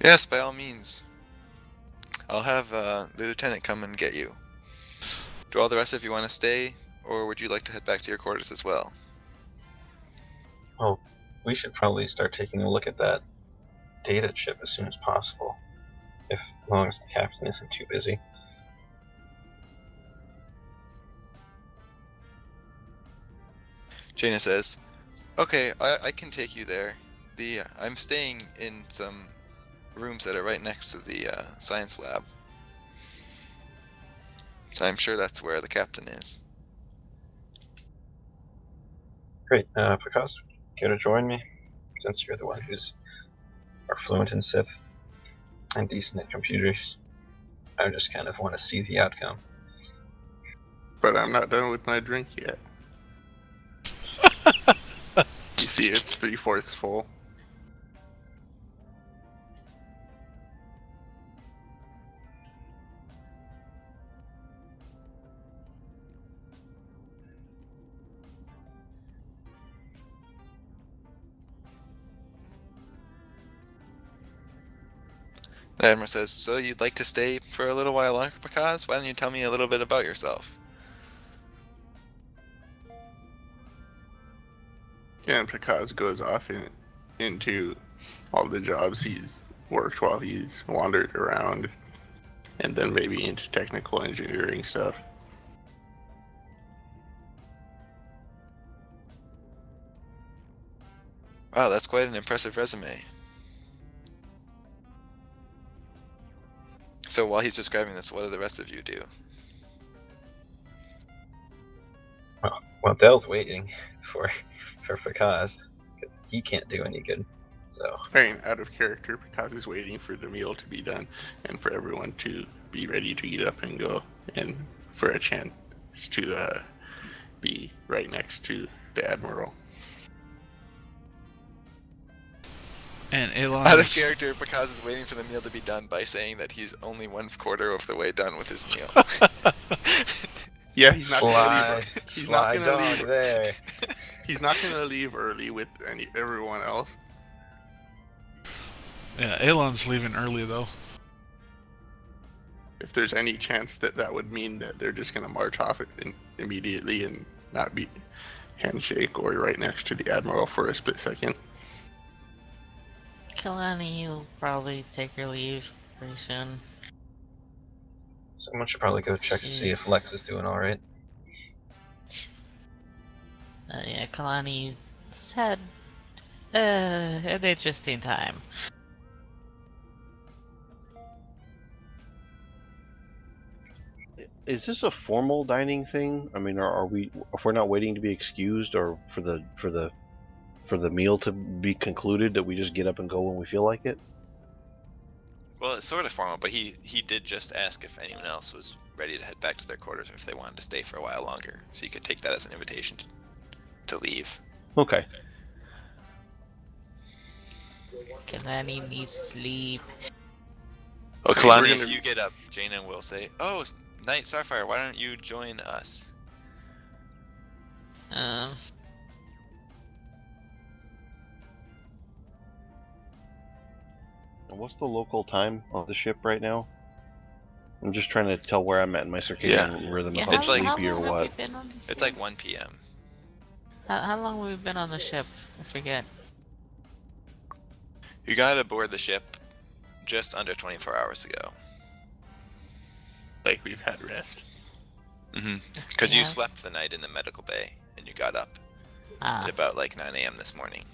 Yes, by all means. I'll have the lieutenant come and get you. Do all the rest of you want to stay, or would you like to head back to your quarters as well? Oh, we should probably start taking a look at that data chip as soon as possible, as long as the captain isn't too busy. Jaina says, "Okay, I can take you there. I'm staying in some rooms that are right next to the science lab. So I'm sure that's where the captain is." Great, Picasso, care to join me? Since you're the one who's are fluent in Sith and decent at computers, I just kind of want to see the outcome. But I'm not done with my drink yet. You see, it's 3/4 full. The Admiral says, "So you'd like to stay for a little while longer, Picasso? Why don't you tell me a little bit about yourself?" And Picasso goes off into all the jobs he's worked while he's wandered around, and then maybe into technical engineering stuff. Wow, that's quite an impressive resume. So while he's describing this, what do the rest of you do? Well, Dell's waiting for Picasso, because he can't do any good. So, I mean, out of character, Picasso is waiting for the meal to be done and for everyone to be ready to eat up and go, and for a chance to be right next to the Admiral. And Elon Out of character, Picasso is waiting for the meal to be done by saying that he's only 1/4 of the way done with his meal. Yeah, he's not sly, gonna leave. He's sly not gonna dog leave. there. He's not gonna leave early with everyone else. Yeah, Elon's leaving early though. If there's any chance that would mean that they're just gonna march off immediately and not be handshake or right next to the Admiral for a split second. Kalani, you'll probably take your leave pretty soon. Someone should probably go check to see if Lex is doing alright. Yeah, Kalani said, an interesting time. Is this a formal dining thing? I mean, are we, if we're not waiting to be excused or for the meal to be concluded, that we just get up and go when we feel like it? Well, it's sort of formal, but he did just ask if anyone else was ready to head back to their quarters or if they wanted to stay for a while longer. So you could take that as an invitation to leave. Okay. Kalani needs sleep. Oh, So we're Kalani, gonna- if you get up, Jaina will say, "Oh, Knight Starfire, why don't you join us?" And what's the local time of the ship right now? I'm just trying to tell where I'm at in my circadian rhythm. Yeah, If I'm It's like- sleepy or long have what. we been on the It's ship? like 1 p.m. How long have we been on the ship? I forget. You got aboard the ship just under 24 hours ago. Like we've had rest. Because you Yeah. slept the night in the medical bay, and you got up at Ah, about like 9 a.m. this morning.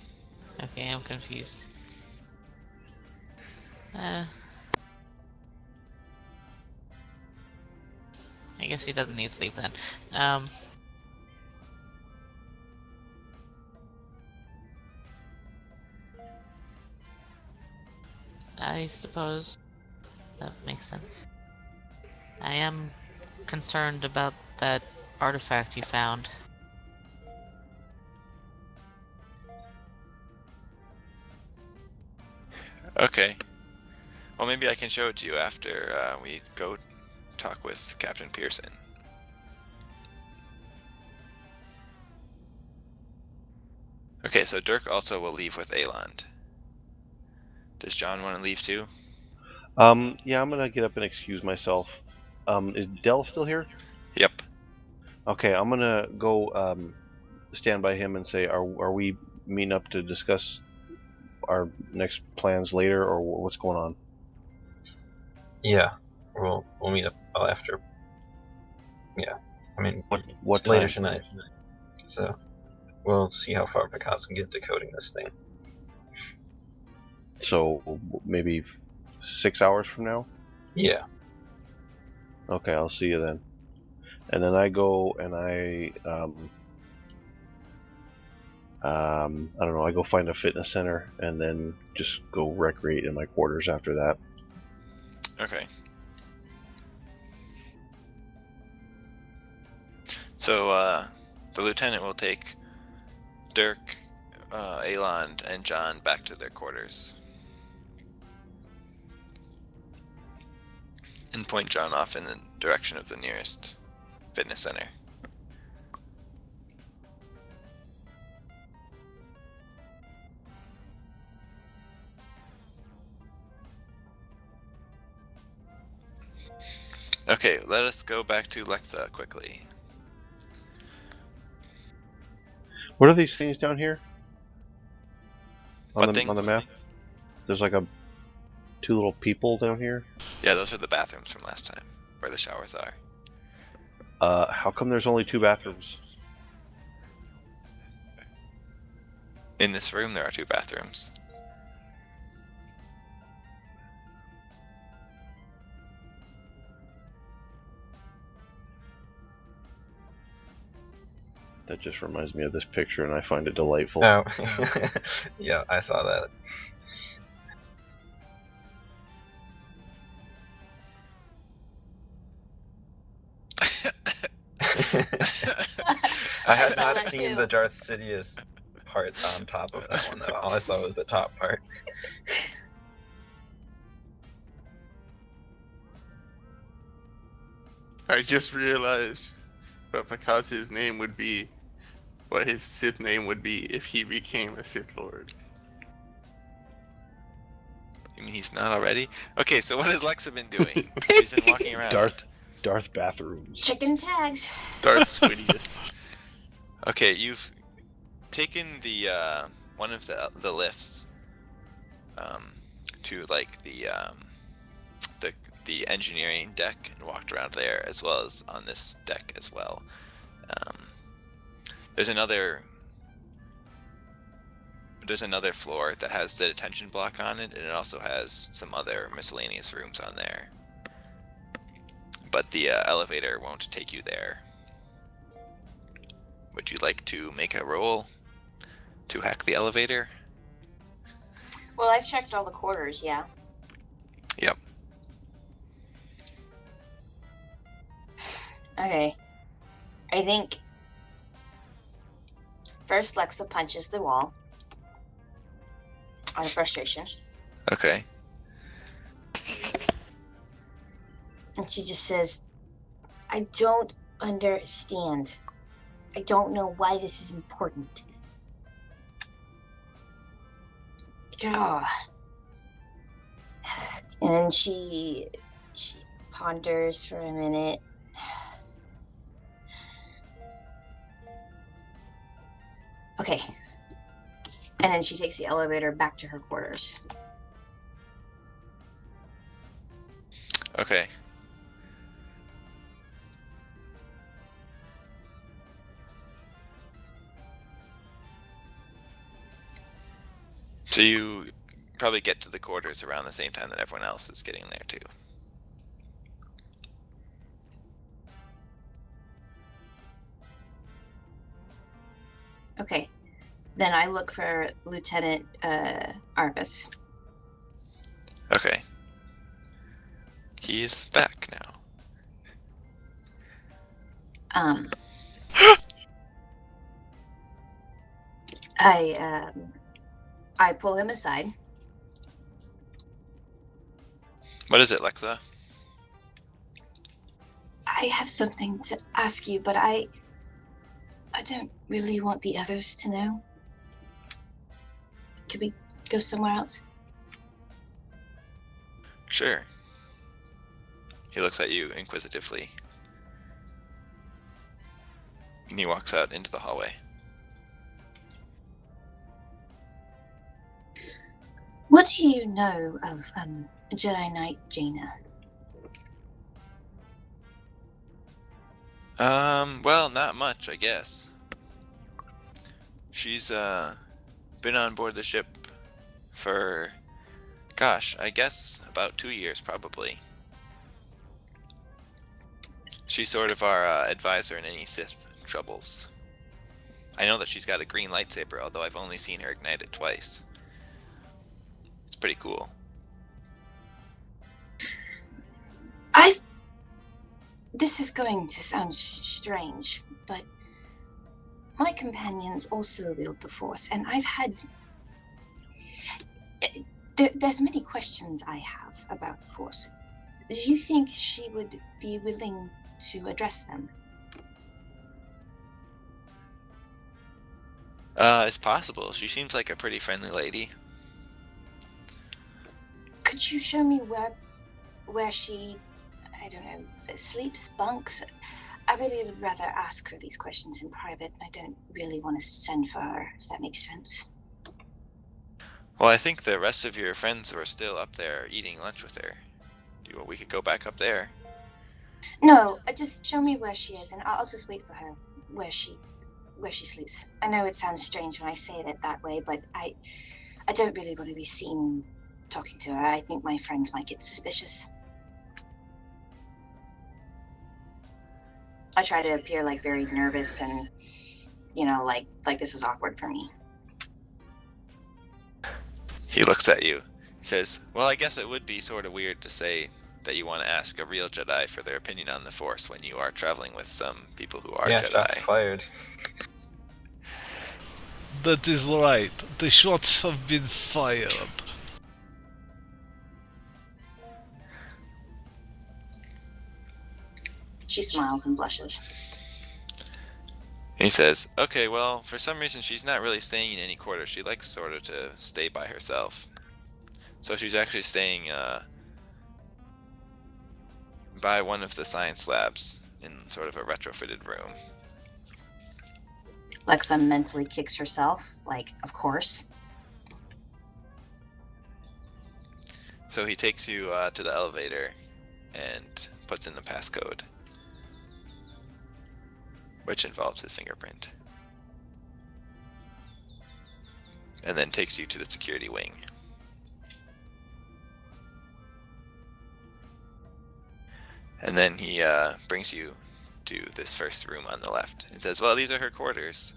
okay, I'm confused. I guess he doesn't need sleep then. I suppose that makes sense. I am concerned about that artifact you found. Okay. Well, maybe I can show it to you after we go talk with Captain Pearson. Okay, so Dirk also will leave with Aland. Does John want to leave too? Yeah, I'm gonna get up and excuse myself. Is Dell still here? Yep. Okay, I'm gonna go stand by him and say, are we meeting up to discuss our next plans later, or what's going on? Yeah, we'll meet up after. Yeah, I mean, What it's later time? tonight. So we'll see how far Picasso can get decoding this thing. So maybe 6 hours from now. Yeah. Okay, I'll see you then. And then I go and I don't know. I go find a fitness center and then just go recreate in my quarters after that. Okay. So the lieutenant will take Dirk, Alond, and John back to their quarters. And point John off in the direction of the nearest fitness center. Okay, let us go back to Lexa quickly. What are these things down here? On What the things? map? There's like two little people down here. Yeah, those are the bathrooms from last time, where the showers are. How come there's only 2 bathrooms? In this room, there are 2 bathrooms. That just reminds me of this picture, and I find it delightful. Oh, yeah, I saw that. I had saw not that seen too. the Darth Sidious part on top of that one though. All I saw was the top part. I just realized what Picasso's name would be, what his Sith name would be if he became a Sith Lord. You mean he's not already? Okay, so what has Lexa been doing? She's been walking around. Darth bathrooms. Chicken tags. Darth Squidius. Okay, you've taken the one of the lifts to like the engineering deck and walked around there, as well as on this deck as well. There's another floor that has the detention block on it, and it also has some other miscellaneous rooms on there. But the elevator won't take you there. Would you like to make a roll to hack the elevator? Well, I've checked all the quarters, yeah. Yep. Okay. I think first Lexa punches the wall out of frustration. Okay. And she just says, I don't understand. I don't know why this is important. God. And then she ponders for a minute. Okay. And then she takes the elevator back to her quarters. Okay. So you probably get to the quarters around the same time that everyone else is getting there too. Okay. Then I look for Lieutenant Arvis. Okay. He's back now. I pull him aside. What is it, Lexa? I have something to ask you, but I don't really want the others to know. Could we go somewhere else? Sure. He looks at you inquisitively. And he walks out into the hallway. What do you know of Jedi Knight Jaina? Well, not much, I guess. She's been on board the ship for, gosh, I guess about 2 years probably. She's sort of our advisor in any Sith troubles. I know that she's got a green lightsaber, although I've only seen her ignite it twice. It's pretty cool. This is going to sound strange, but my companions also wield the Force, and I've had... There's many questions I have about the Force. Do you think she would be willing to address them? It's possible. She seems like a pretty friendly lady. Could you show me where she, I don't know, sleeps, bunks? I really would rather ask her these questions in private. I don't really want to send for her, if that makes sense. Well, I think the rest of your friends were still up there eating lunch with her. We could go back up there. No, just show me where she is, and I'll just wait for her where she sleeps. I know it sounds strange when I say it that way, but I don't really want to be seen talking to her. I think my friends might get suspicious. I try to appear like very nervous and, like this is awkward for me. He looks at you. He says, well, I guess it would be sort of weird to say that you want to ask a real Jedi for their opinion on the Force when you are traveling with some people who are Yeah, Jedi. shots fired. That is right. The shots have been fired. She smiles and blushes. And he says, okay, well, for some reason she's not really staying in any quarters. She likes sort of to stay by herself. So she's actually staying by one of the science labs in sort of a retrofitted room. Lexa mentally kicks herself, like, of course. So he takes you to the elevator and puts in the passcode, which involves his fingerprint. And then takes you to the security wing. And then he brings you to this first room on the left. It says, well, these are her quarters.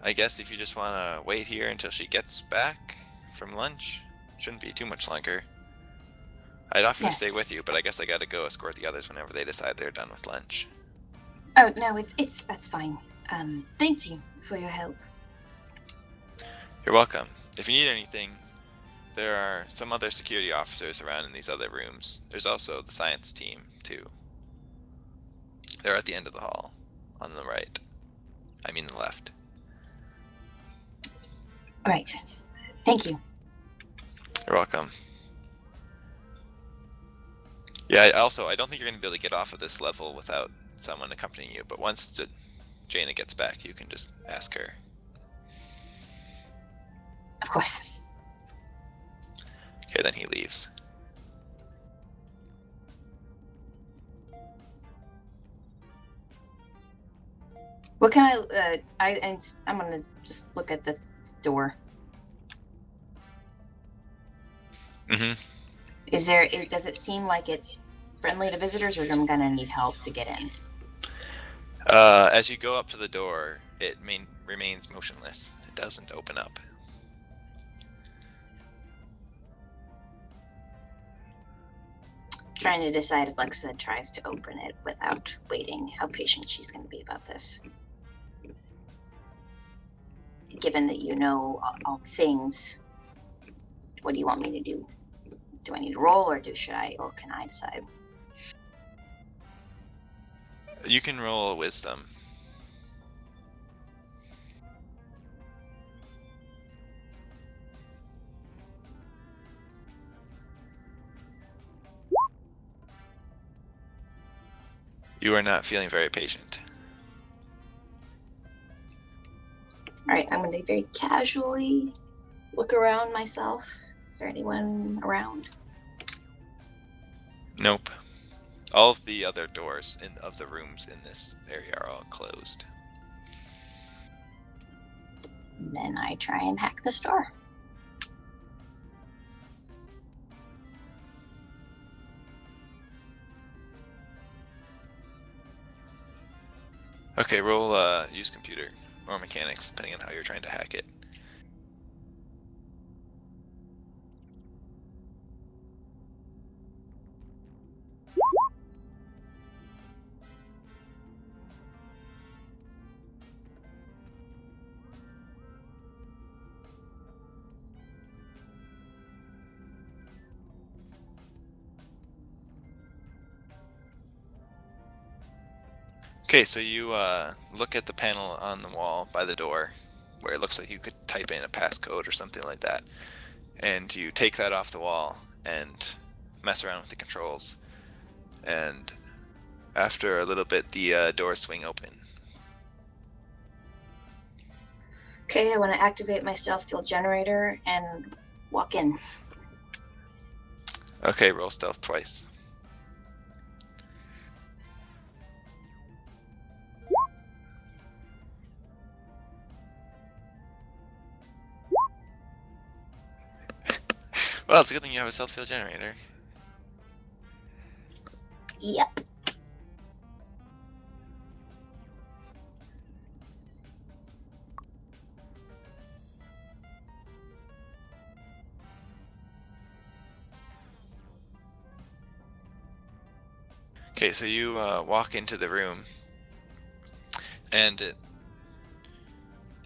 I guess if you just want to wait here until she gets back from lunch, shouldn't be too much longer. I'd offer to stay with you, but I guess I gotta go escort the others whenever they decide they're done with lunch. Oh, no, that's fine. Thank you for your help. You're welcome. If you need anything, there are some other security officers around in these other rooms. There's also the science team, too. They're at the end of the hall, on the right. I mean the left. Right. Thank you. You're welcome. Yeah, I don't think you're going to be able to get off of this level without someone accompanying you, but once Jaina gets back, you can just ask her. Of course. Okay, then he leaves. What can I'm gonna just look at the door. Mm-hmm. Does it seem like it's friendly to visitors, or I'm gonna need help to get in? As you go up to the door, it remains motionless. It doesn't open up. Trying to decide if Lexa tries to open it without waiting, how patient she's going to be about this. Given that you know all the things, what do you want me to do? Do I need to roll, or can I decide? You can roll a wisdom. You are not feeling very patient. All right, I'm going to very casually look around myself. Is there anyone around? Nope. All of the other doors of the rooms in this area are all closed. And then I try and hack the store. Okay, roll use computer or mechanics, depending on how you're trying to hack it. Okay, so you look at the panel on the wall by the door where it looks like you could type in a passcode or something like that. And you take that off the wall and mess around with the controls. And after a little bit, the doors swing open. Okay, I want to activate my stealth fuel generator and walk in. Okay, roll stealth twice. Well, it's a good thing you have a stealth field generator. Yep. Okay, so you walk into the room, and it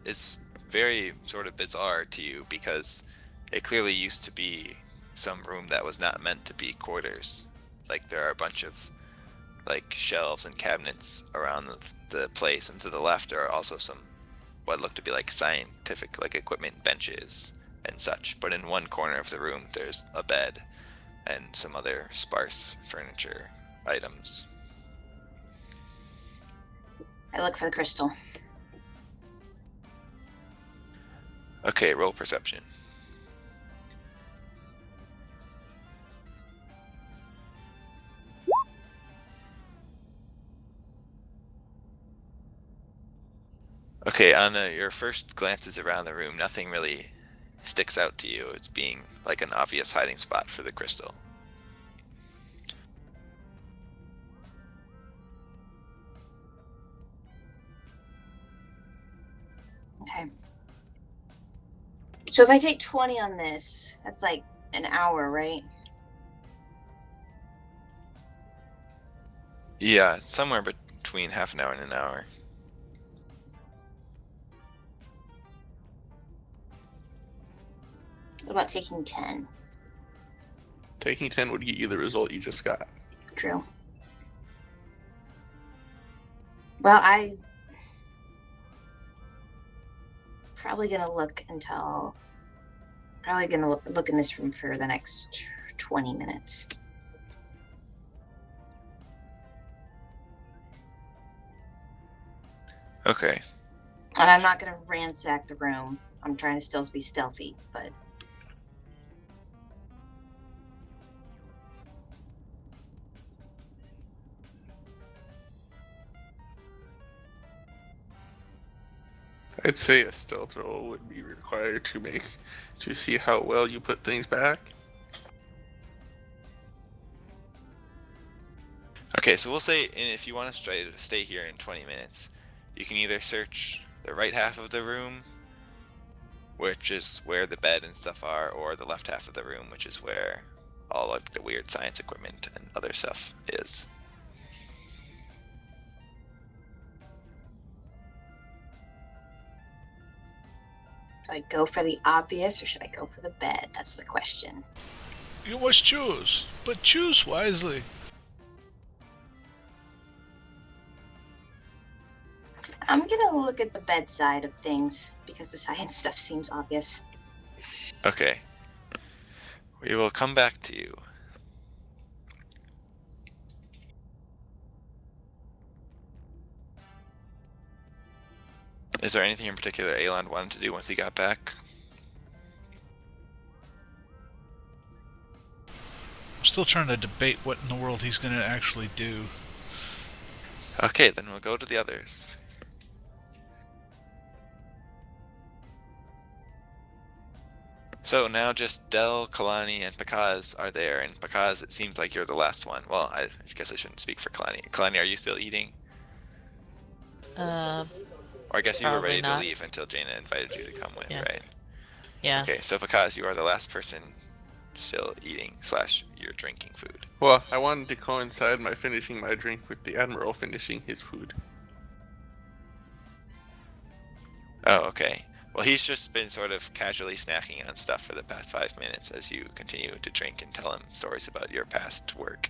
is very sort of bizarre to you because it clearly used to be some room that was not meant to be quarters. Like, there are a bunch of like shelves and cabinets around the place, and to the left there are also some what look to be like scientific like equipment benches and such. But in one corner of the room there's a bed and some other sparse furniture items. I look for the crystal. Okay, roll perception. Okay, on your first glances around the room, nothing really sticks out to you as being like an obvious hiding spot for the crystal. Okay. So if I take 20 on this, that's like an hour, right? Yeah, it's somewhere between half an hour and an hour. What about taking 10? Taking 10 would get you the result you just got. True. Well, I probably gonna look in this room for the next 20 minutes. Okay. And I'm not gonna ransack the room. I'm trying to still be stealthy, but I'd say a stealth roll would be required to see how well you put things back. Okay, so we'll say if you want to stay here in 20 minutes, you can either search the right half of the room, which is where the bed and stuff are, or the left half of the room, which is where all of the weird science equipment and other stuff is. do I go for the obvious or should I go for the bed? That's the question. You must choose, but choose wisely. I'm gonna look at the bedside of things because the science stuff seems obvious. Okay. We will come back to you. Is there anything in particular Aeland wanted to do once he got back? I'm still trying to debate what in the world he's going to actually do. Okay, then we'll go to the others. So now just Del, Kalani, and Pakaz are there, and Pakaz, it seems like you're the last one. Well, I guess I shouldn't speak for Kalani. Kalani, are you still eating? Or I guess you were Probably ready not. to leave until Jaina invited you to come with, Yeah. right? Yeah. Okay, so Pakaz, you are the last person still eating / you're drinking food. Well, I wanted to coincide my finishing my drink with the Admiral finishing his food. Oh, okay. Well, he's just been sort of casually snacking on stuff for the past 5 minutes as you continue to drink and tell him stories about your past work.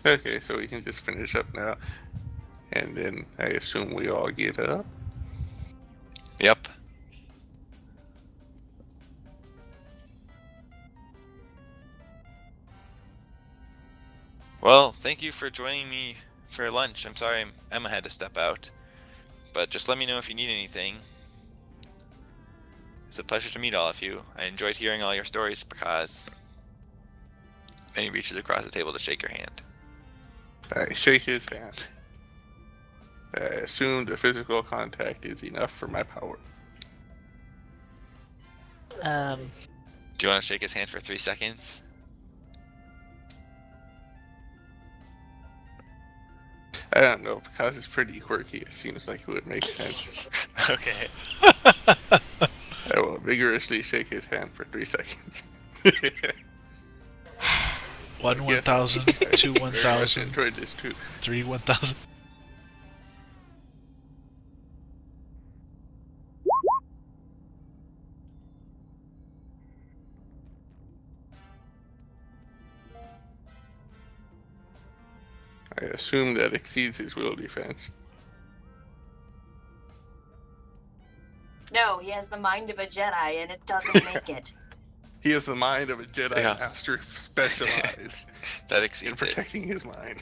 Okay, so we can just finish up now. And then I assume we all get up. Yep. Well, thank you for joining me for lunch. I'm sorry Emma had to step out. But just let me know if you need anything. It's a pleasure to meet all of you. I enjoyed hearing all your stories, because... And he reaches across the table to shake your hand. I shake his hand. I assume the physical contact is enough for my power. Do you want to shake his hand for 3 seconds? I don't know, because it's pretty quirky, it seems like it would make sense. Okay. I will vigorously shake his hand for 3 seconds. 1 Yes. 1,000, 2 Very much 1,000, enjoyed this too. 3 1,000. I assume that exceeds his will defense. No, he has the mind of a Jedi, and it doesn't make it. He has the mind of a Jedi Yeah. Master specialized That in exceeds it. protecting his mind.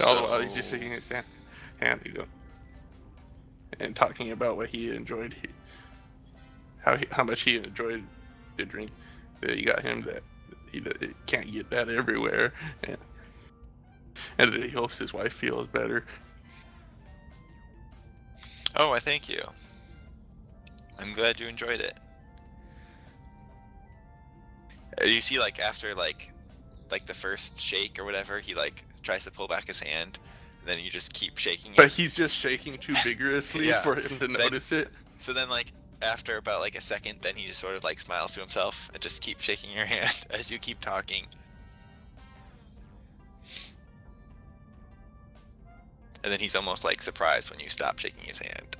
All the while he's just shaking his hand, you go, and talking about what he enjoyed, how much he enjoyed the drink that you got him, that he can't get that everywhere, and that he hopes his wife feels better. Oh, I thank you. I'm glad you enjoyed it. You see, like, after, like the first shake or whatever, he, like, tries to pull back his hand, and then you just keep shaking it. But he's just shaking too vigorously Yeah. for him to notice it. So then, like, after about, like, a second, then he just sort of, like, smiles to himself and just keeps shaking your hand as you keep talking. And then he's almost, like, surprised when you stop shaking his hand.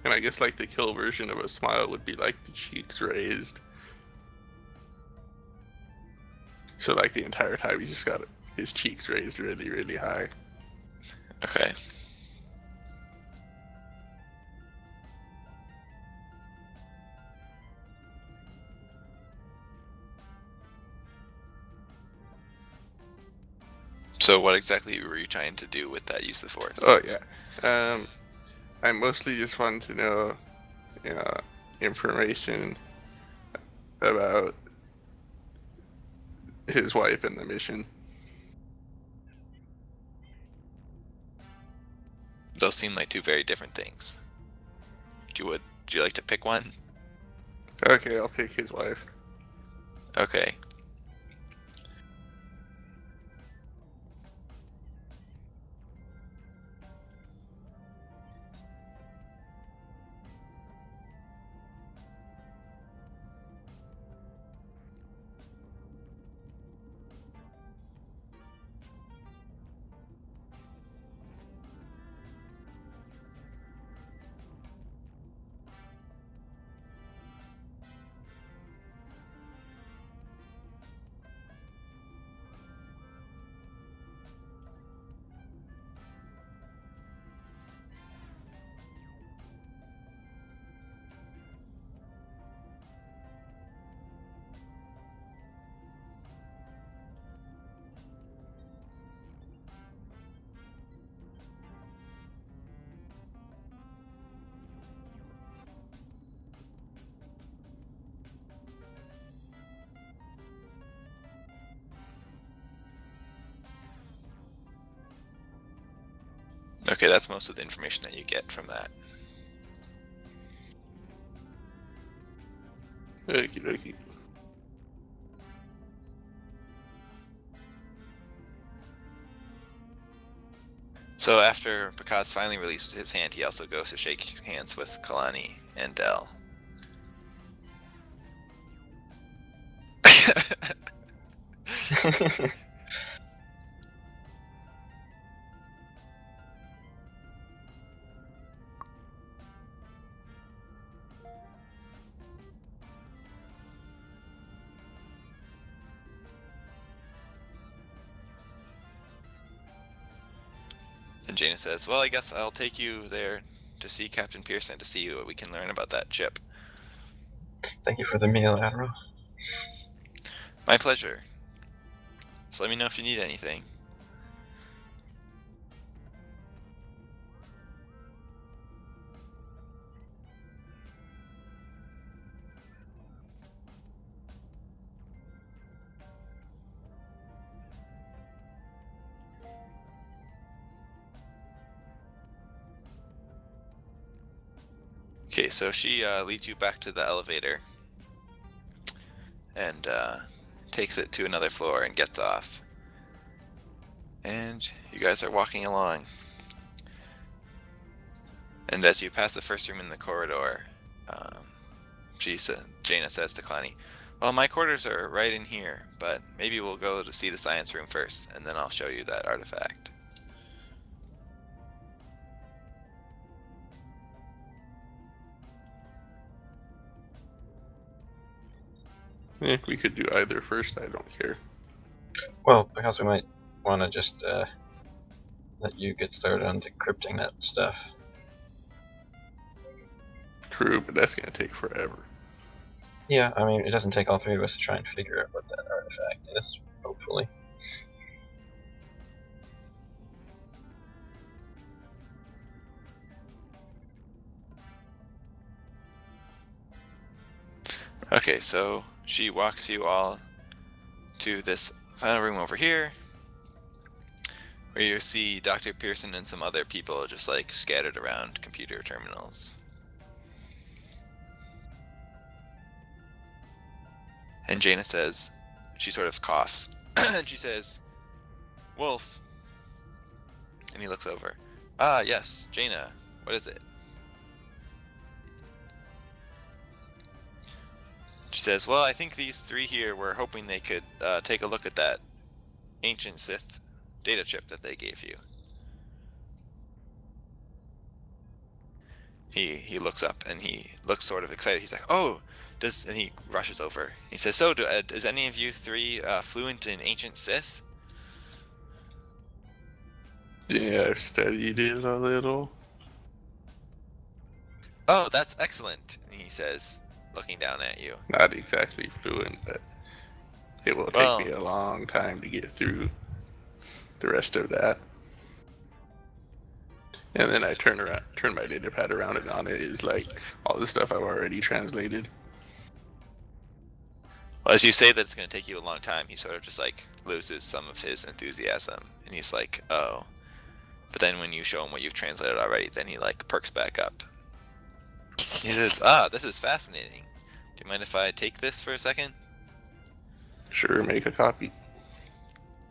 And I guess like the kill version of a smile would be like the cheeks raised. So like the entire time he's just got his cheeks raised really, really high. Okay. So what exactly were you trying to do with that use of force? Oh yeah. I mostly just wanted to know, information about his wife and the mission. Those seem like two very different things. Would you like to pick one? Okay, I'll pick his wife. Okay. Okay, that's most of the information that you get from that. Okie dokie. So after Pakaz finally releases his hand, he also goes to shake hands with Kalani and Dell. And Jaina says, well, I guess I'll take you there to see Captain Pearson to see what we can learn about that chip. Thank you for the meal, Admiral. My pleasure. So let me know if you need anything. Okay, so she leads you back to the elevator and takes it to another floor and gets off. And you guys are walking along. And as you pass the first room in the corridor, Jaina says to Kalani, well, my quarters are right in here, but maybe we'll go to see the science room first, and then I'll show you that artifact. We could do either first, I don't care. Well, because we might want to just let you get started on decrypting that stuff. True, but that's gonna take forever. Yeah, I mean, it doesn't take all three of us to try and figure out what that artifact is, hopefully. Okay, so she walks you all to this final room over here, where you see Dr. Pearson and some other people just like scattered around computer terminals. And Jaina says, she sort of coughs, and she says, Wolf. And he looks over. Ah, yes, Jaina, what is it? She says, well, I think these three here were hoping they could take a look at that ancient Sith data chip that they gave you. He looks up and he looks sort of excited. He's like, oh, and he rushes over. He says, so, is any of you three fluent in ancient Sith? Yeah, I've studied it a little. Oh, that's excellent, he says, looking down at you. Not exactly fluent, but it will take me a long time to get through the rest of that. And then I turn my data pad around, and on it is like all the stuff I've already translated. Well, as you say that it's going to take you a long time, he sort of just like loses some of his enthusiasm, and he's like, oh. But then when you show him what you've translated already, then he like perks back up. He says, this is fascinating. Do you mind if I take this for a second? Sure, make a copy.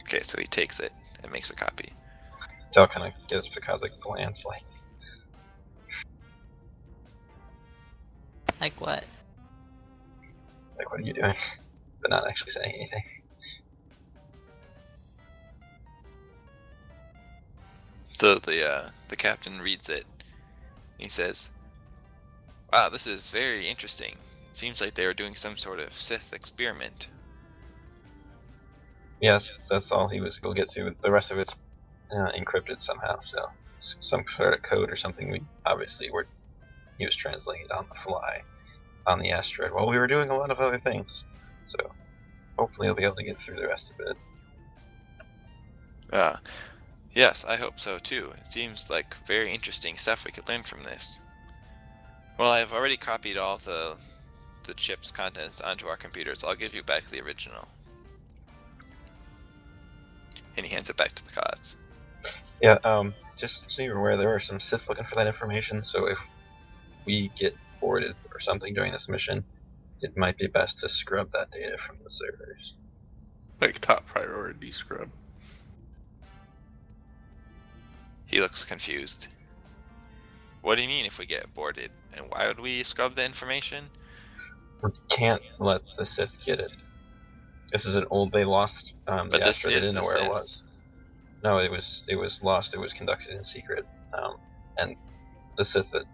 Okay, so he takes it and makes a copy. Del kind of gives Picaz a glance like, Like what? what are you doing? But not actually saying anything. The captain reads it. He says, wow, this is very interesting. It seems like they are doing some sort of Sith experiment. Yes, that's all he was going to get to. The rest of it's encrypted somehow, so some sort of code or something. He was translating it on the fly on the asteroid while we were doing a lot of other things. So hopefully he'll be able to get through the rest of it. Yes, I hope so too. It seems like very interesting stuff we could learn from this. Well, I've already copied all the chip's contents onto our computers. I'll give you back the original. And he hands it back to Picaz. Yeah, just so you're aware, there were some Sith looking for that information, so if we get boarded or something during this mission, it might be best to scrub that data from the servers. Like top priority scrub. He looks confused. What do you mean if we get boarded? And why would we scrub the information? We can't let the Sith get it. This is an old. They lost But the this asteroid. They is didn't the know where it Sith. was. No, it was lost. It was conducted in secret, and the Sith that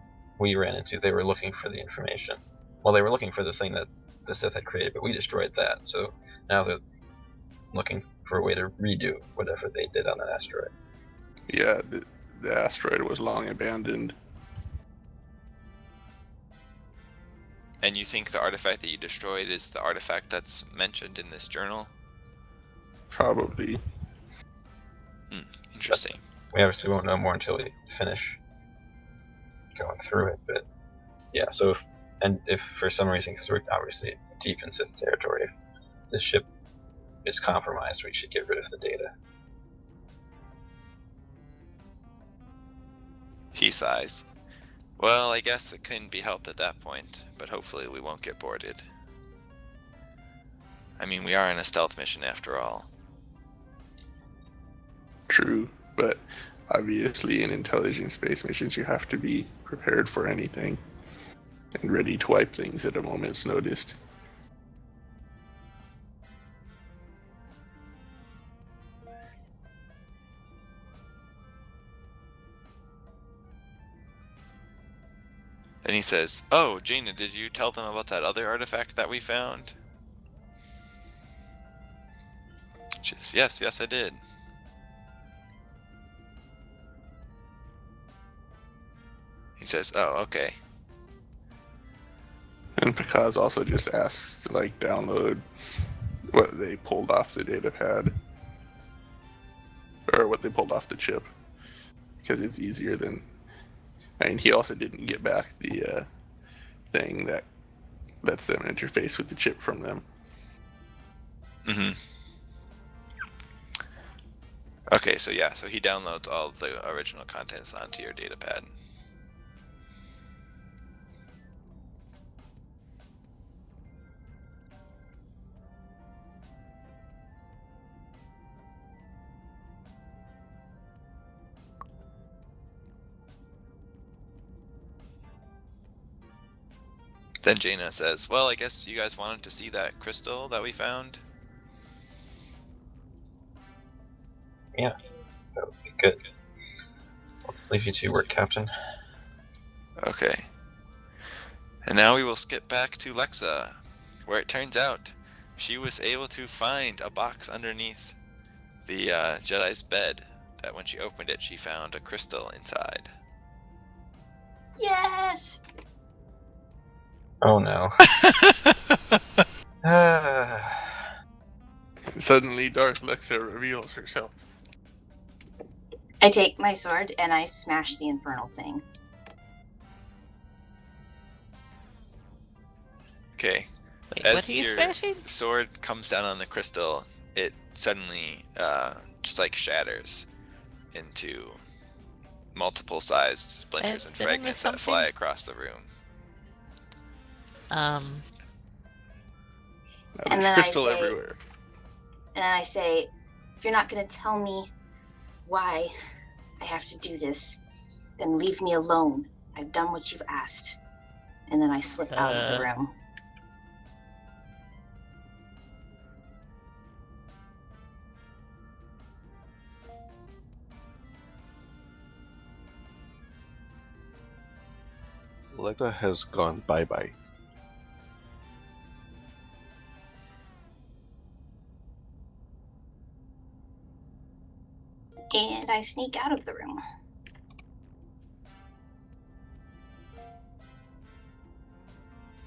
we ran into, they were looking for the information. Well, they were looking for the thing that the Sith had created, but we destroyed that. So now they're looking for a way to redo whatever they did on that asteroid. Yeah, the asteroid was long abandoned. And you think the artifact that you destroyed is the artifact that's mentioned in this journal? Probably. Interesting. We obviously won't know more until we finish going through it, but yeah, so if for some reason, because we're obviously deep in Sith territory, if this ship is compromised, we should get rid of the data. He sighs. Well, I guess it couldn't be helped at that point, but hopefully we won't get boarded. I mean, we are in a stealth mission after all. True, but obviously in intelligent space missions you have to be prepared for anything and ready to wipe things at a moment's notice. Then he says, "Oh, Jaina, did you tell them about that other artifact that we found?" She says, yes, I did. He says, "Oh, okay." And Picaz also just asks to like download what they pulled off the data pad. Or what they pulled off the chip. Because it's easier than... I mean, he also didn't get back the thing that lets them interface with the chip from them. Mm-hmm. Okay, so yeah, so he downloads all the original contents onto your datapad. Then Jaina says, "Well, I guess you guys wanted to see that crystal that we found?" Yeah, that would be good. I'll leave you to work, Captain. Okay. And now we will skip back to Lexa, where it turns out she was able to find a box underneath the Jedi's bed that when she opened it, she found a crystal inside. Yes! Oh no. Suddenly, Darth Lexa reveals herself. I take my sword and I smash the infernal thing. Okay. Wait, As what are you your smashing? sword comes down on the crystal, it suddenly just like shatters into multiple sized splinters and Did I miss fragments that fly something? across the room. Now, And there's then I crystal say- everywhere. And I say, if you're not going to tell me why I have to do this, then leave me alone. I've done what you've asked. And then I slip out of the room. Lecta has gone bye-bye. And I sneak out of the room.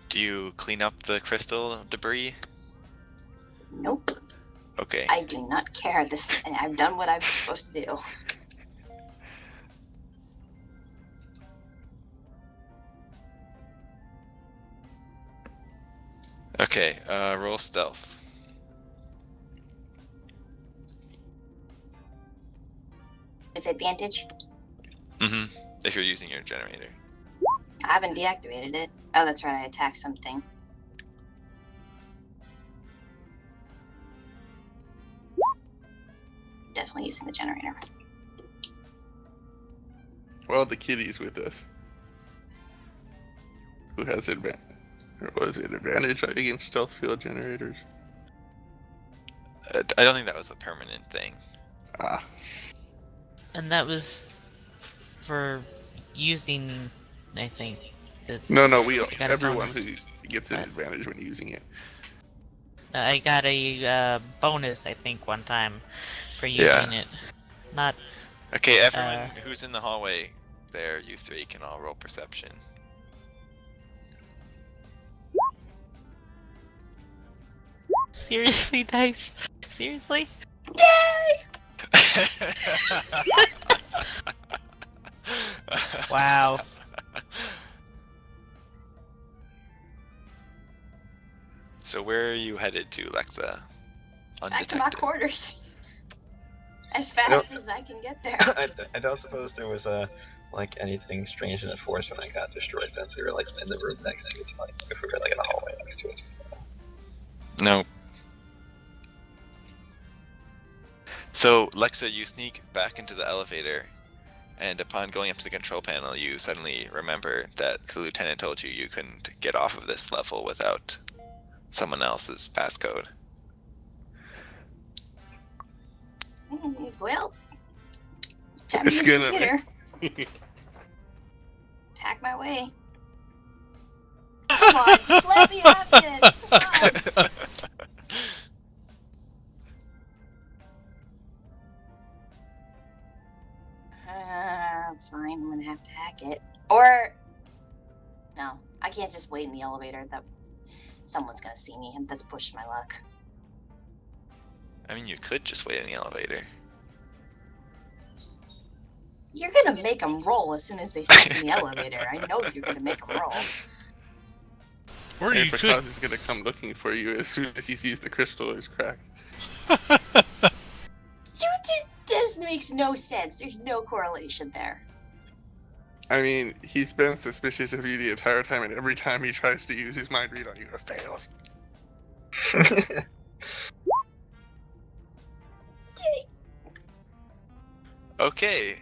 Do you clean up the crystal debris? Nope. Okay. I do not care. I've done what I'm supposed to do. Okay, roll stealth. With advantage? Mm-hmm. If you're using your generator. I haven't deactivated it. Oh, that's right. I attacked something. Definitely using the generator. Well, the kitty's with us. Who has advantage against stealth field generators? I don't think that was a permanent thing. Ah, And that was for using, I think. no, got a everyone bonus. who gets an advantage when using it. I got a bonus, I think, one time for using it. Not. Okay, everyone who's in the hallway there, you three can all roll perception. Seriously, Dice? Seriously? Wow. So where are you headed to, Lexa? Back to my Undetected. quarters. As fast Nope. as I can get there. I don't suppose there was like anything strange in the force when I got destroyed, since we were like in the room next to it. Like if we were like in the hallway next to it. No. So, Lexa, you sneak back into the elevator, and upon going up to the control panel, you suddenly remember that the lieutenant told you you couldn't get off of this level without someone else's passcode. Well, time to It's use the gonna computer. Hack my way. Come on, just let me have this. Come on. Fine, I'm gonna have to hack it. Or no, I can't just wait in the elevator. That someone's gonna see me, and that's pushing my luck. I mean, you could just wait in the elevator. You're gonna make them roll as soon as they sit in the elevator. I know you're gonna make them roll. Or And you could. Prakash is gonna come looking for you as soon as he sees the crystal is cracked. This makes no sense. There's no correlation there. I mean, he's been suspicious of you the entire time, and every time he tries to use his mind read on you, it fails. Okay,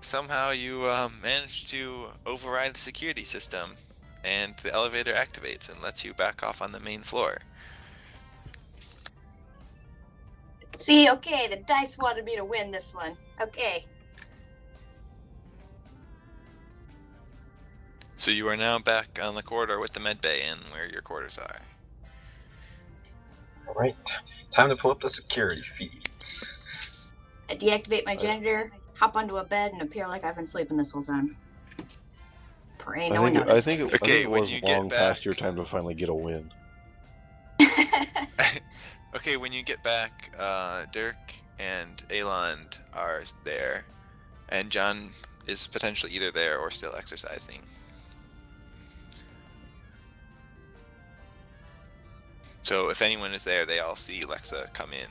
somehow you managed to override the security system, and the elevator activates and lets you back off on the main floor. See, okay, the dice wanted me to win this one. Okay. So you are now back on the corridor with the medbay and where your quarters are. Alright, time to pull up the security feeds. I deactivate my janitor, hop onto a bed, and appear like I've been sleeping this whole time. Pray no one I noticed. think Okay, it when was you get long back- past your time to finally get a win. Okay, when you get back, Dirk and Aland are there, and John is potentially either there or still exercising. So if anyone is there, they all see Lexa come in.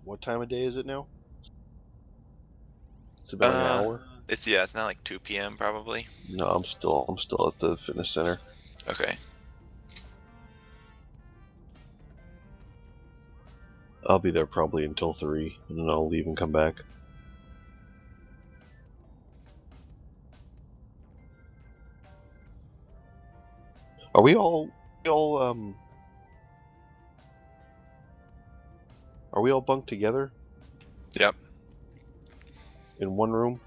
What time of day is it now? It's about an hour. It's not like 2 p.m. probably. No, I'm still at the fitness center. Okay. I'll be there probably until 3, and then I'll leave and come back. Are we all bunked together Yep. in one room?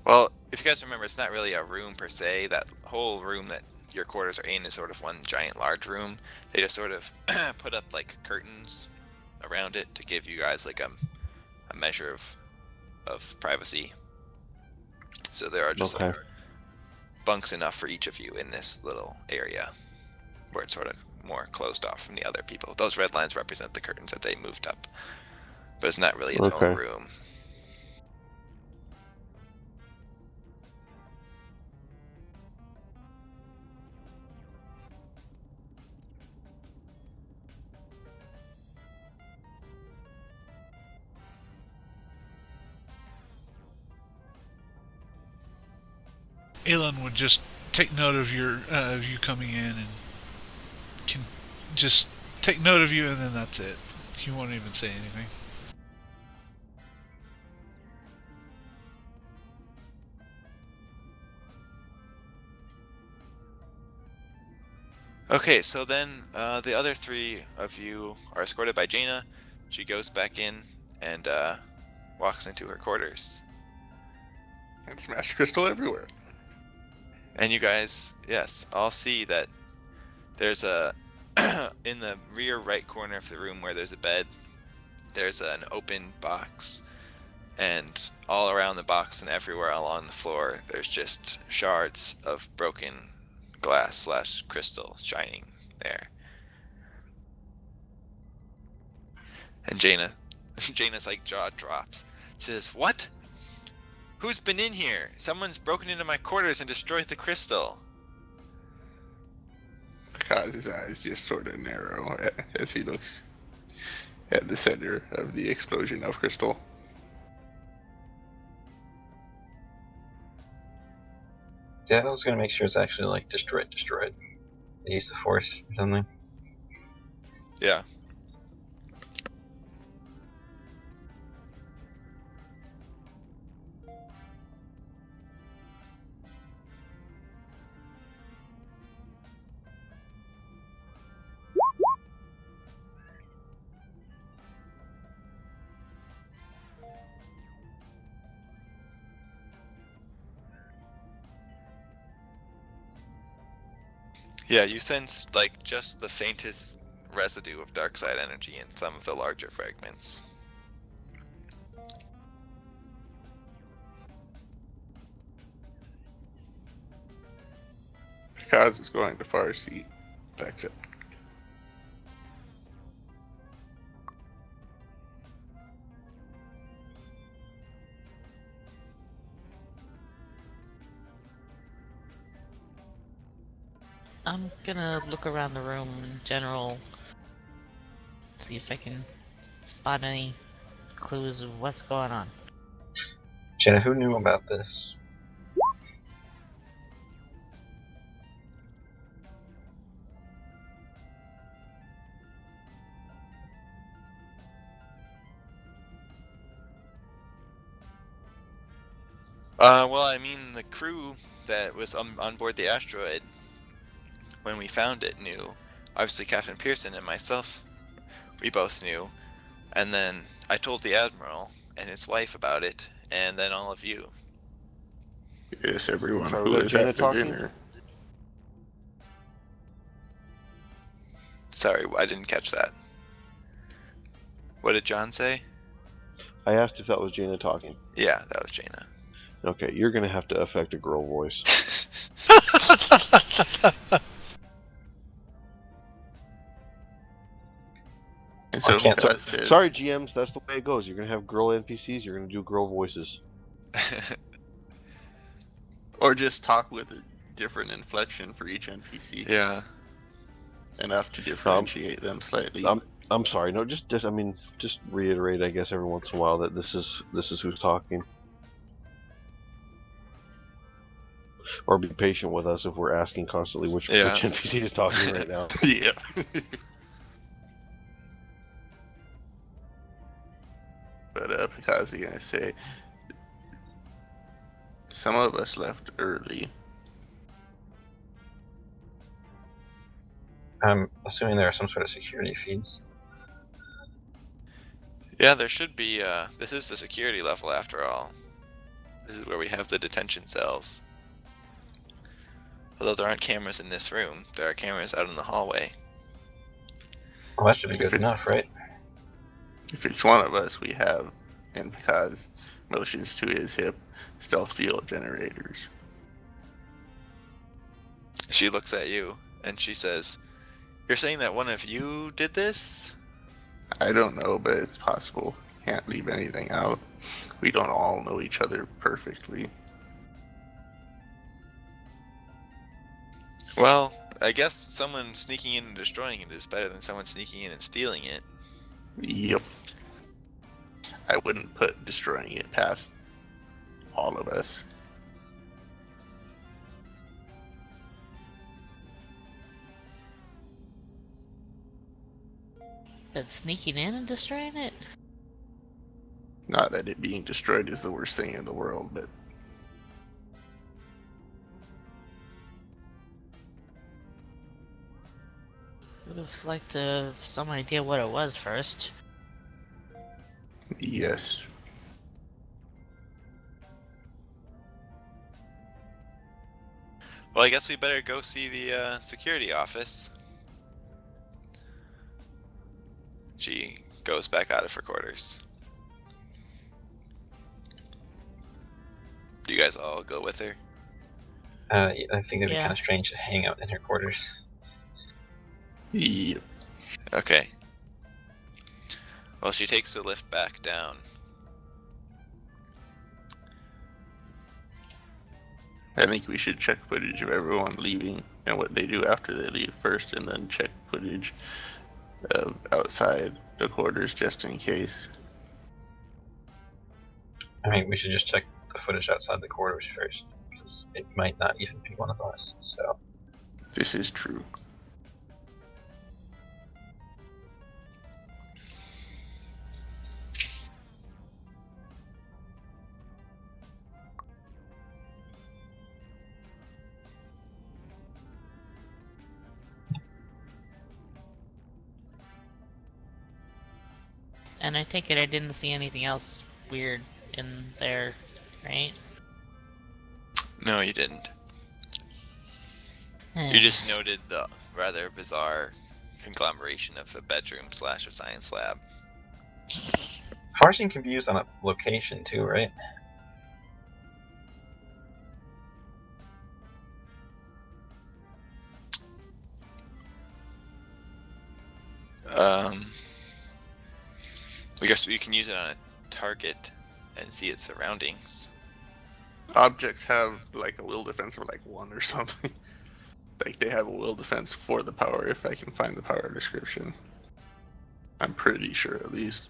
Well, if you guys remember, it's not really a room per se. That whole room that your quarters are in is sort of one giant large room. They just sort of put up like curtains around it to give you guys like a measure of privacy. So there are just Okay. like bunks enough for each of you in this little area where it's sort of more closed off from the other people. Those red lines represent the curtains that they moved up, but it's not really its own Okay. room. Aelin would just take note of you coming in and can just take note of you, and then that's it. He won't even say anything. Okay, so then the other three of you are escorted by Jaina. She goes back in and walks into her quarters. And smash crystal everywhere. And you guys, yes, all see that there's a in the rear right corner of the room where there's a bed, there's an open box, and all around the box and everywhere along the floor, there's just shards of broken glass / crystal shining there. And Jaina's like jaw drops. She says, "What? Who's been in here? Someone's broken into my quarters and destroyed the crystal." Kaz's eyes just sort of narrow as he looks at the center of the explosion of crystal. Yeah, I was gonna make sure it's actually like destroyed. They use the force or something. Yeah. Yeah, you sense like just the faintest residue of dark side energy in some of the larger fragments. Kaz is going to far seat. Exit. I'm gonna look around the room in general, see if I can spot any clues of what's going on. Jenna, who knew about this? Well, I mean, the crew that was on board the asteroid when we found it knew. Obviously, Captain Pearson and myself, we both knew. And then I told the Admiral and his wife about it, and then all of you. Yes, everyone Sorry, who was is Jaina at the talking? dinner. Sorry, I didn't catch that. What did John say? I asked if that was Jaina talking. Yeah, that was Jaina. Okay, you're gonna have to affect a girl voice. And so I can't- Kaz says, Sorry, GMs, that's the way it goes. You're gonna have girl NPCs. You're gonna do girl voices. or just talk with a different inflection for each NPC. Yeah. Enough to differentiate them slightly. I'm sorry. No, just reiterate. I guess every once in a while that this is who's talking. Or be patient with us if we're asking constantly which NPC is talking right now. Yeah. But Pikazi, I say, some of us left early. I'm assuming there are some sort of security feeds. Yeah, there should be. This is the security level after all. This is where we have the detention cells. Although there aren't cameras in this room, there are cameras out in the hallway. Well, that should be good enough, right? If it's one of us, we have, and because motions to his hip, stealth field generators. She looks at you and she says, "You're saying that one of you did this?" I don't know, but it's possible. Can't leave anything out. We don't all know each other perfectly. Well, I guess someone sneaking in and destroying it is better than someone sneaking in and stealing it. Yep. I wouldn't put destroying it past all of us. But sneaking in and destroying it? Not that it being destroyed is the worst thing in the world, but Would have liked to have some idea what it was first. yes. Well, I guess we better go see the security office. She goes back out of her quarters. Do you guys all go with her? I think it'd be Yeah. kind of strange to hang out in her quarters. Yep. Okay. Well, she takes the lift back down. I think we should check footage of everyone leaving and what they do after they leave first, and then check footage of outside the quarters just in case. I mean, we should just check the footage outside the quarters first, because it might not even be one of us. So, This is true. And I take it I didn't see anything else weird in there, right? No, you didn't. Eh. You just noted the rather bizarre conglomeration of a bedroom / a science lab. parsing can be used on a location too, right? I guess we can use it on a target and see its surroundings. Objects have like a will defense of like 1 or something. Like they have a will defense for the power if I can find the power description. I'm pretty sure at least.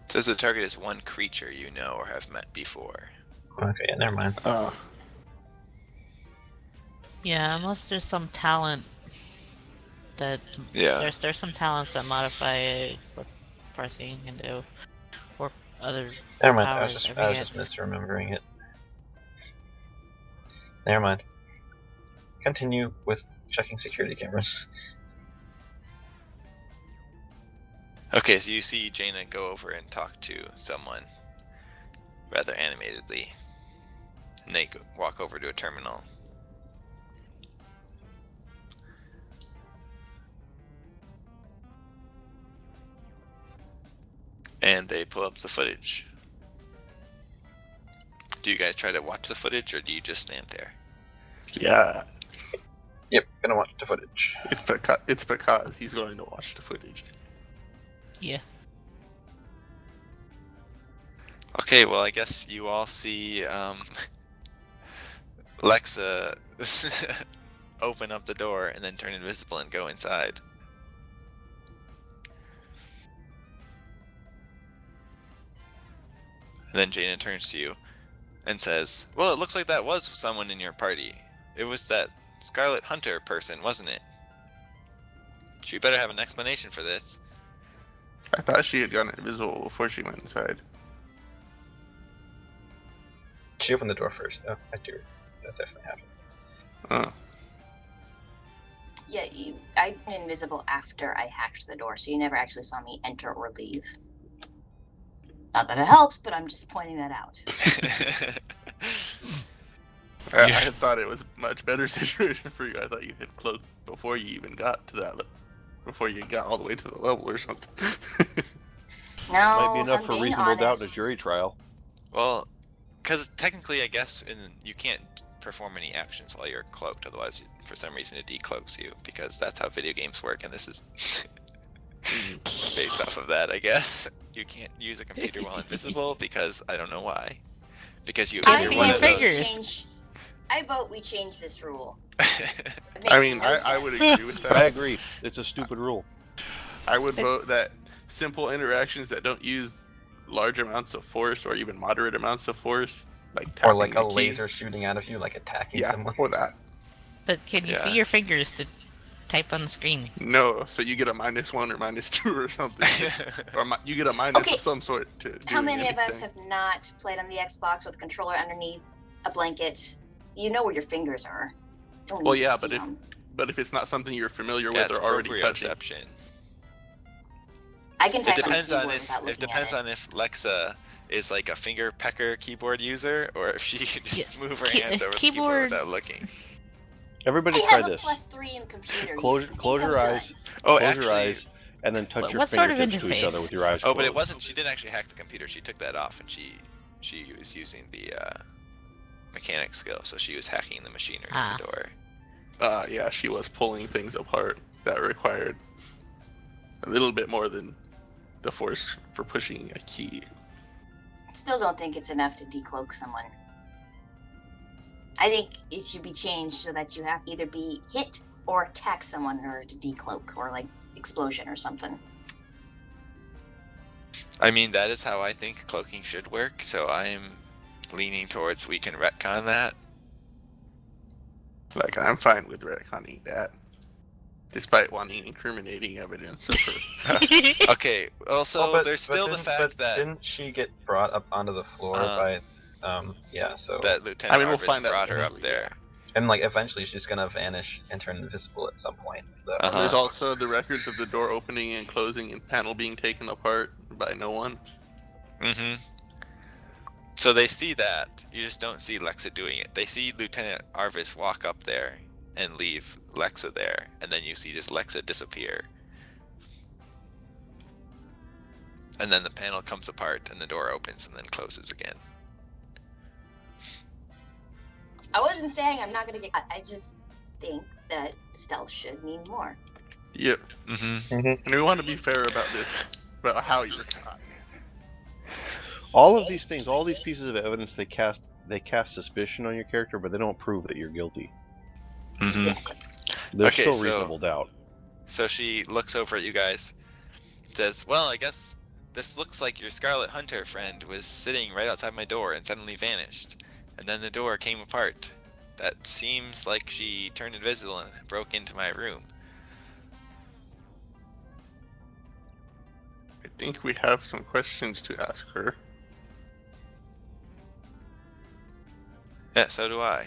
It says the target is one creature you know or have met before. Okay, yeah, never mind. Yeah, unless there's some talent that Yeah. there's some talents that modify what parsing can do, or other Never mind. powers. I was just misremembering it. Never mind. Continue with checking security cameras. Okay, so you see Jaina go over and talk to someone rather animatedly. And they walk over to a terminal. And they pull up the footage. Do you guys try to watch the footage or do you just stand there? Yeah, Yep, gonna watch the footage. it's because he's going to watch the footage. Yeah. Okay, well, I guess you all see Lexa open up the door and then turn invisible and go inside. And then Jaina turns to you and says, "Well, it looks like that was someone in your party. It was that Scarlet Hunter person, wasn't it? She better have an explanation for this." I thought she had gone invisible before she went inside. She opened the door first, though. That definitely happened. Oh. Yeah, I went invisible after I hacked the door, so you never actually saw me enter or leave. Not that it helps, but I'm just pointing that out. I Yeah. had thought it was a much better situation for you. I thought you had cloaked before you even got to that, before you got all the way to the level or something. No, Might be if enough I'm for being reasonable doubt in a honest, jury trial. Well, because technically, I guess you can't perform any actions while you're cloaked. Otherwise, for some reason, it decloaks you. Because that's how video games work, and this is based off of that, I guess. You can't use a computer while invisible because I don't know why. Because I you're see one your of those. figures. Change. I vote we change this rule. It I makes mean, no I would sense. agree with But I that. agree. It's a stupid rule. I would vote that simple interactions that don't use large amounts of force or even moderate amounts of force, like Or tapping like the a key. laser shooting out of you, like attacking Yeah, someone. or that. But can you see Yeah. your fingers to type on the screen? No, so you get a -1 or -2 or something, or you get a minus Okay. of some sort to. How doing many of us anything. have not played on the Xbox with a controller underneath a blanket? You know where your fingers are. Don't Well, need to yeah, see but if- them. But if it's not something you're familiar Yeah, with it's or already touching, proprioception. I can It type on a depends on keyboard if without it looking depends at it. on if Lexa is like a finger pecker keyboard user or if she can just Yeah, move her key- hands over the keyboard- keyboard without looking. Everybody I try have a this. +3 in computer. Close use. I think your I'm good. eyes. Oh, Close actually, your eyes, and then touch What- your what sort of fingertips to each other interface? with your eyes oh, closed. but it wasn't. She didn't actually hack the computer. She took that off, and she was using the mechanic skill, so she was hacking the machinery of the door. yeah, she was pulling things apart that required a little bit more than the force for pushing a key. Still don't think it's enough to decloak someone. I think it should be changed so that you have either be hit or attack someone in order to decloak, or like explosion or something. I mean, that is how I think cloaking should work. So I'm leaning towards we can retcon that. Like, I'm fine with retconning that, despite wanting incriminating evidence of her. Okay. Also, Well, there's still the didn't- fact but that didn't she get brought up onto the floor by yeah, so that Lieutenant we'll Arvis find out brought her up eventually, there. and like eventually she's gonna vanish and turn invisible at some point. So Uh-huh. There's also the records of the door opening and closing and panel being taken apart by no one. Mm-hmm. So they see that. You just don't see Lexa doing it. They see Lieutenant Arvis walk up there and leave Lexa there, and then you see just Lexa disappear. And then the panel comes apart and the door opens and then closes again. I wasn't saying I'm not gonna get. I just think that stealth should mean more. Yep. Mm-hmm. And we want to be fair about this, about how you're caught. All of these things, all these pieces of evidence, they cast suspicion on your character, but they don't prove that you're guilty. Mm-hmm. Exactly. There's Okay, still so- reasonable doubt. So she looks over at you guys, says, "Well, I guess this looks like your Scarlet Hunter friend was sitting right outside my door and suddenly vanished. And then the door came apart. That seems like she turned invisible and broke into my room." I think we have some questions to ask her. Yeah, so do I.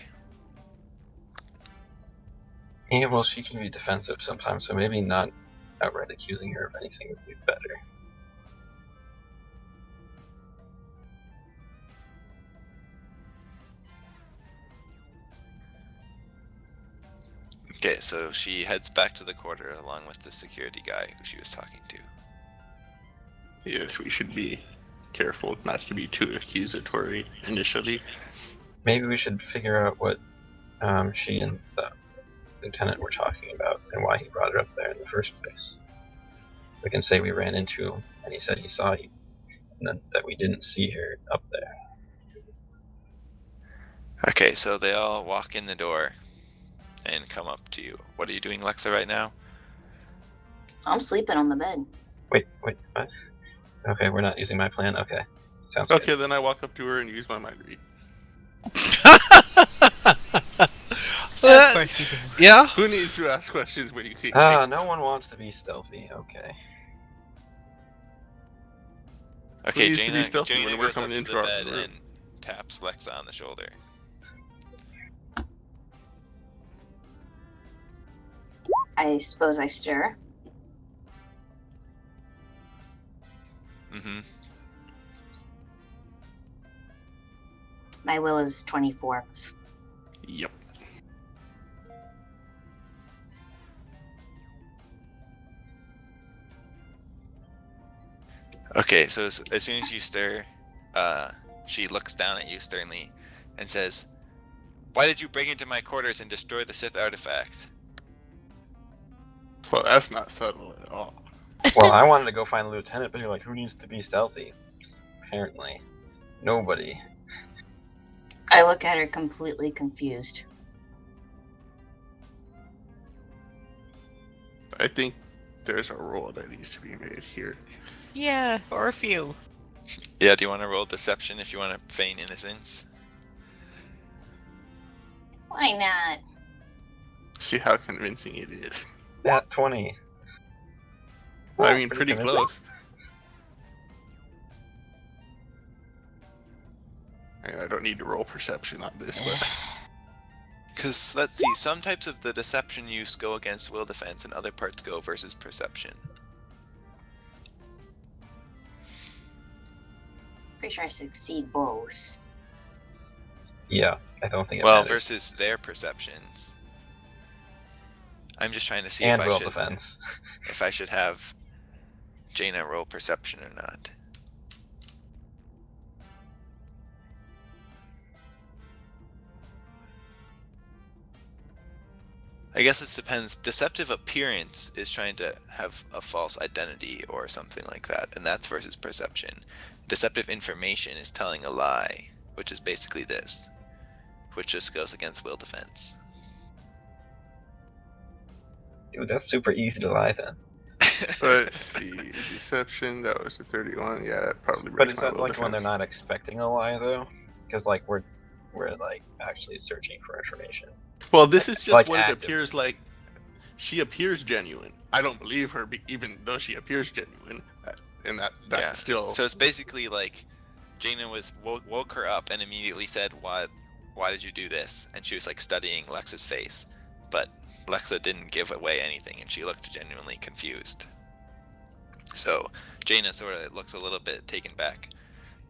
yeah, well, she can be defensive sometimes, so maybe not outright accusing her of anything would be better. Okay, so she heads back to the quarter along with the security guy who she was talking to. Yes, we should be careful not to be too accusatory initially. Maybe we should figure out what she and the lieutenant were talking about and why he brought her up there in the first place. We can say we ran into him and he said he saw you, and then that we didn't see her up there. Okay, so they all walk in the door and come up to you. What are you doing, Lexa, right now? I'm sleeping on the bed. Wait, what? Okay, we're not using my plan? Okay. Sounds Okay, good. then I walk up to her and use my mind read. Yeah. Who needs to ask questions when you can? No one wants to be stealthy, okay. Okay, needs to be Jaina, stealthy Jaina when we're goes up coming to into the our bed room. and taps Lexa on the shoulder. I suppose I stir. Mm-hmm. My will is 24. Yep. Okay, so as soon as you stir, she looks down at you sternly and says, "Why did you break into my quarters and destroy the Sith artifact?" Well, that's not subtle at all. Well, I wanted to go find the lieutenant, but you're like, who needs to be stealthy? Apparently, nobody. I look at her completely confused. I think there's a roll that needs to be made here. Yeah, or a few. Yeah, do you want to roll deception if you want to feign innocence? Why not? See how convincing it is. That 20. I Well, mean, pretty convincing. close. I don't need to roll perception on this, but Because, let's see, some types of the deception use go against will defense and other parts go versus perception. Pretty sure I succeed both. Yeah, I don't think it Well, matters. versus their perceptions. I'm just trying to see And if I will should defense. if I should have Jaina roll perception or not. I guess it depends. Deceptive appearance is trying to have a false identity or something like that, and that's versus perception. Deceptive information is telling a lie, which is basically this, which just goes against will defense. Dude, that's super easy to lie then. let's see. Deception, that was a 31. Yeah, that probably But breaks is my that will like when they're defense. not expecting a lie though? Because like we're like actually searching for information. Well, this is just Like what it active. appears like. She appears genuine. I don't believe her, even though she appears genuine. And that's Yeah. still. So it's basically like Jaina woke her up and immediately said, "Why did you do this?" And she was like studying Lexa's face, but Lexa didn't give away anything, and she looked genuinely confused. So Jaina sort of looks a little bit taken back,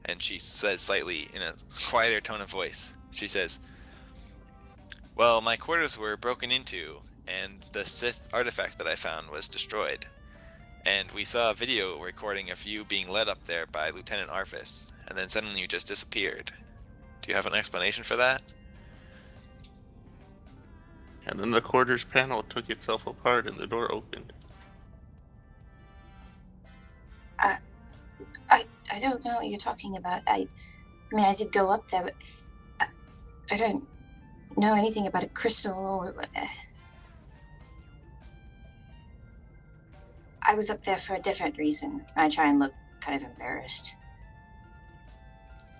and she says slightly in a quieter tone of voice. She says, "Well, my quarters were broken into, and the Sith artifact that I found was destroyed. And we saw a video recording of you being led up there by Lieutenant Arfis, and then suddenly you just disappeared. Do you have an explanation for that?" And then the quarters panel took itself apart and the door opened. I don't know what you're talking about. I mean, I did go up there, but I don't know anything about a crystal or. I was up there for a different reason. I try and look kind of embarrassed.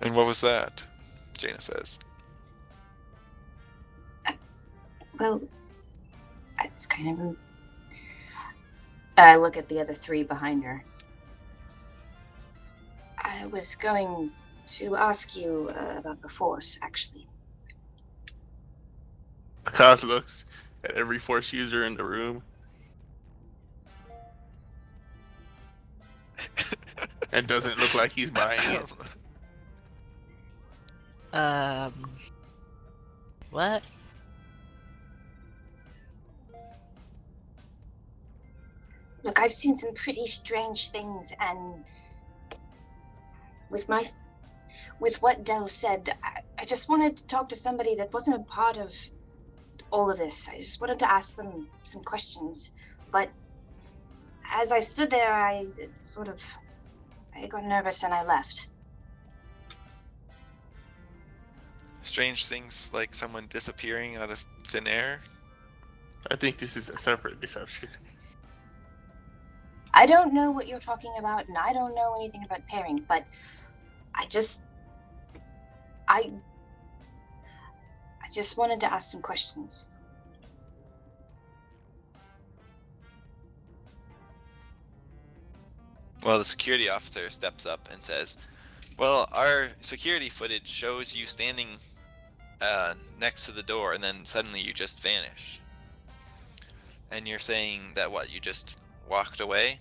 And what was that? Jaina says. Well, it's kind of. And I look at the other three behind her. I was going to ask you about the Force, actually. Kaz looks at every Force user in the room and doesn't look like he's buying it. What? Look, I've seen some pretty strange things, and with what Del said, I just wanted to talk to somebody that wasn't a part of all of this. I just wanted to ask them some questions, but as I stood there, I got nervous and I left. Strange things like someone disappearing out of thin air? I think this is a separate deception. I don't know what you're talking about, and I don't know anything about pairing, but I just wanted to ask some questions. Well, the security officer steps up and says, "Well, our security footage shows you standing next to the door, and then suddenly you just vanish. And you're saying that what, you just walked away?"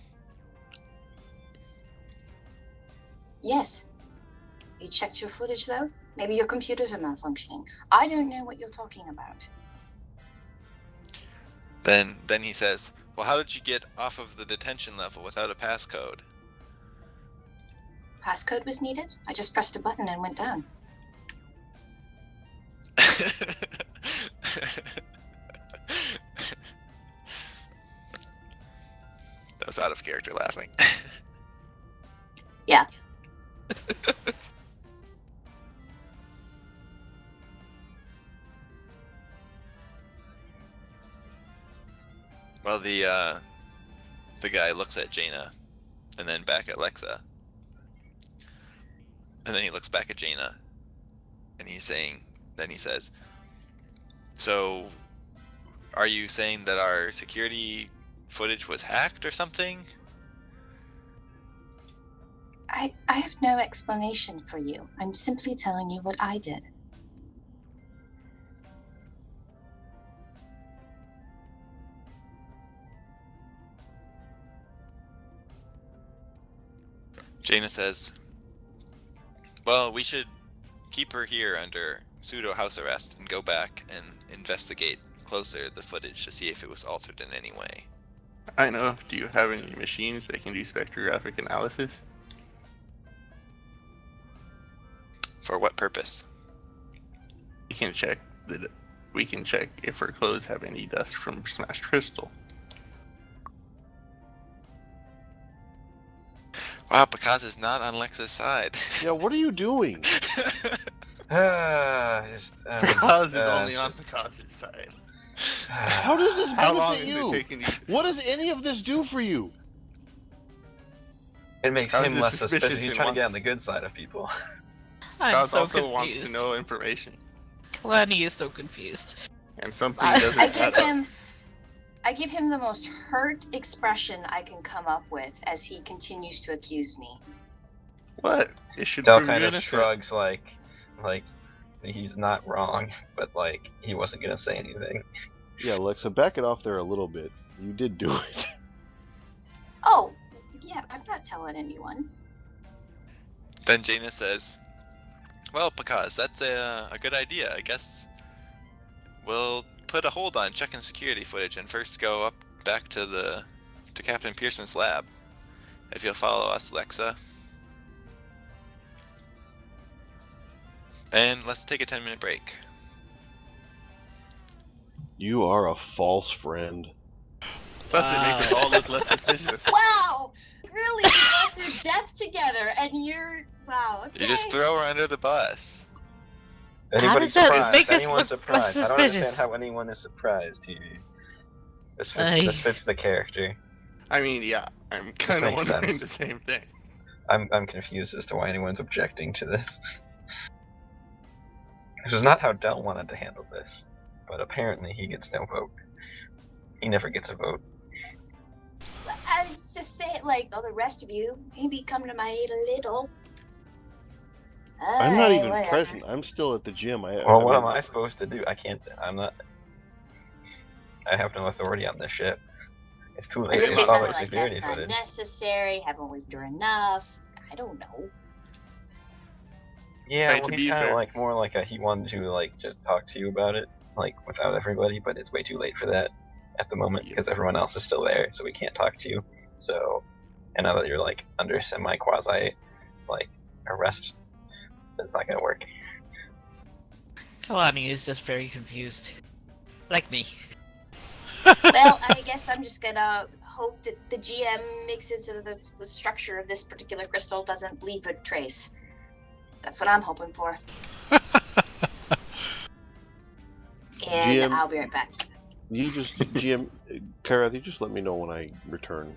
Yes. You checked your footage, though? Maybe your computers are malfunctioning. I don't know what you're talking about. Then he says, "Well, how did you get off of the detention level without a passcode?" Passcode was needed? I just pressed a button and went down. That was out of character laughing. Yeah. Well, the guy looks at Jaina, and then back at Lexa, and then he looks back at Jaina, and then he says, "So, are you saying that our security footage was hacked or something?" I have no explanation for you. I'm simply telling you what I did. Jaina says, "Well, we should keep her here under pseudo house arrest and go back and investigate closer the footage to see if it was altered in any way." I know. Do you have any machines that can do spectrographic analysis? For what purpose? We can check if her clothes have any dust from smashed crystal. Wow, Picasso is not on Lexa's side. Yeah, what are you doing? Picaz is only on Picasso's side. How does this How long benefit is you? it taking you? What does any of this do for you? It makes How's him this less suspicious suspicious. He's and trying to get wants- on the good side of people. I'm Picaz so also wants confused. to know information, Kalani is so confused. and something I doesn't give add up. him I give him the most hurt expression I can come up with as he continues to accuse me. What? It should Del prove you kind of innocent. shrugs like he's not wrong, but like he wasn't gonna say anything. Yeah, Alexa, back it off there a little bit. You did do it. Oh, yeah, I'm not telling anyone. Then Jaina says, "Well, Picasso, that's a good idea. I guess we'll put a hold on checking security footage and first go up back to Captain Pearson's lab. If you'll follow us, Lexa. And let's take a 10-minute break." You are a false friend. Plus, it makes us all look less suspicious. Wow! Really? We got through death together, and you're... Wow, okay. You just throw her under the bus. Anybody's does that surprised? make us Anyone's look surprised? less I don't understand suspicious? how anyone is surprised here. This I- fits the character. I mean, yeah, I'm kind of Makes wondering sense. the same thing. I'm confused as to why anyone's objecting to this. This is not how Del wanted to handle this, but apparently he gets no vote. He never gets a vote. I was just saying, like, all the rest of you, maybe come to my aid a little. I'm not Alright, even whatever. present. I'm still at the gym. Well, what am I supposed to do? I can't. I'm not. I have no authority on this ship. It's too I late just say to something follow like, security that's not footage. necessary, haven't we done enough? I don't know. Yeah, Hey, well, to he's be kind of fair- like more like he wanted to like just talk to you about it, like without everybody, but it's way too late for that at the moment Yeah. because everyone else is still there, so we can't talk to you. So, and now that you're like under semi quasi like arrest, it's not gonna work. Kalani is just very confused. Like me. Well, I guess I'm just gonna hope that the GM makes it so that the structure of this particular crystal doesn't leave a trace. That's what I'm hoping for. And GM I'll be right back. You just GM, Karath, you just let me know when I return.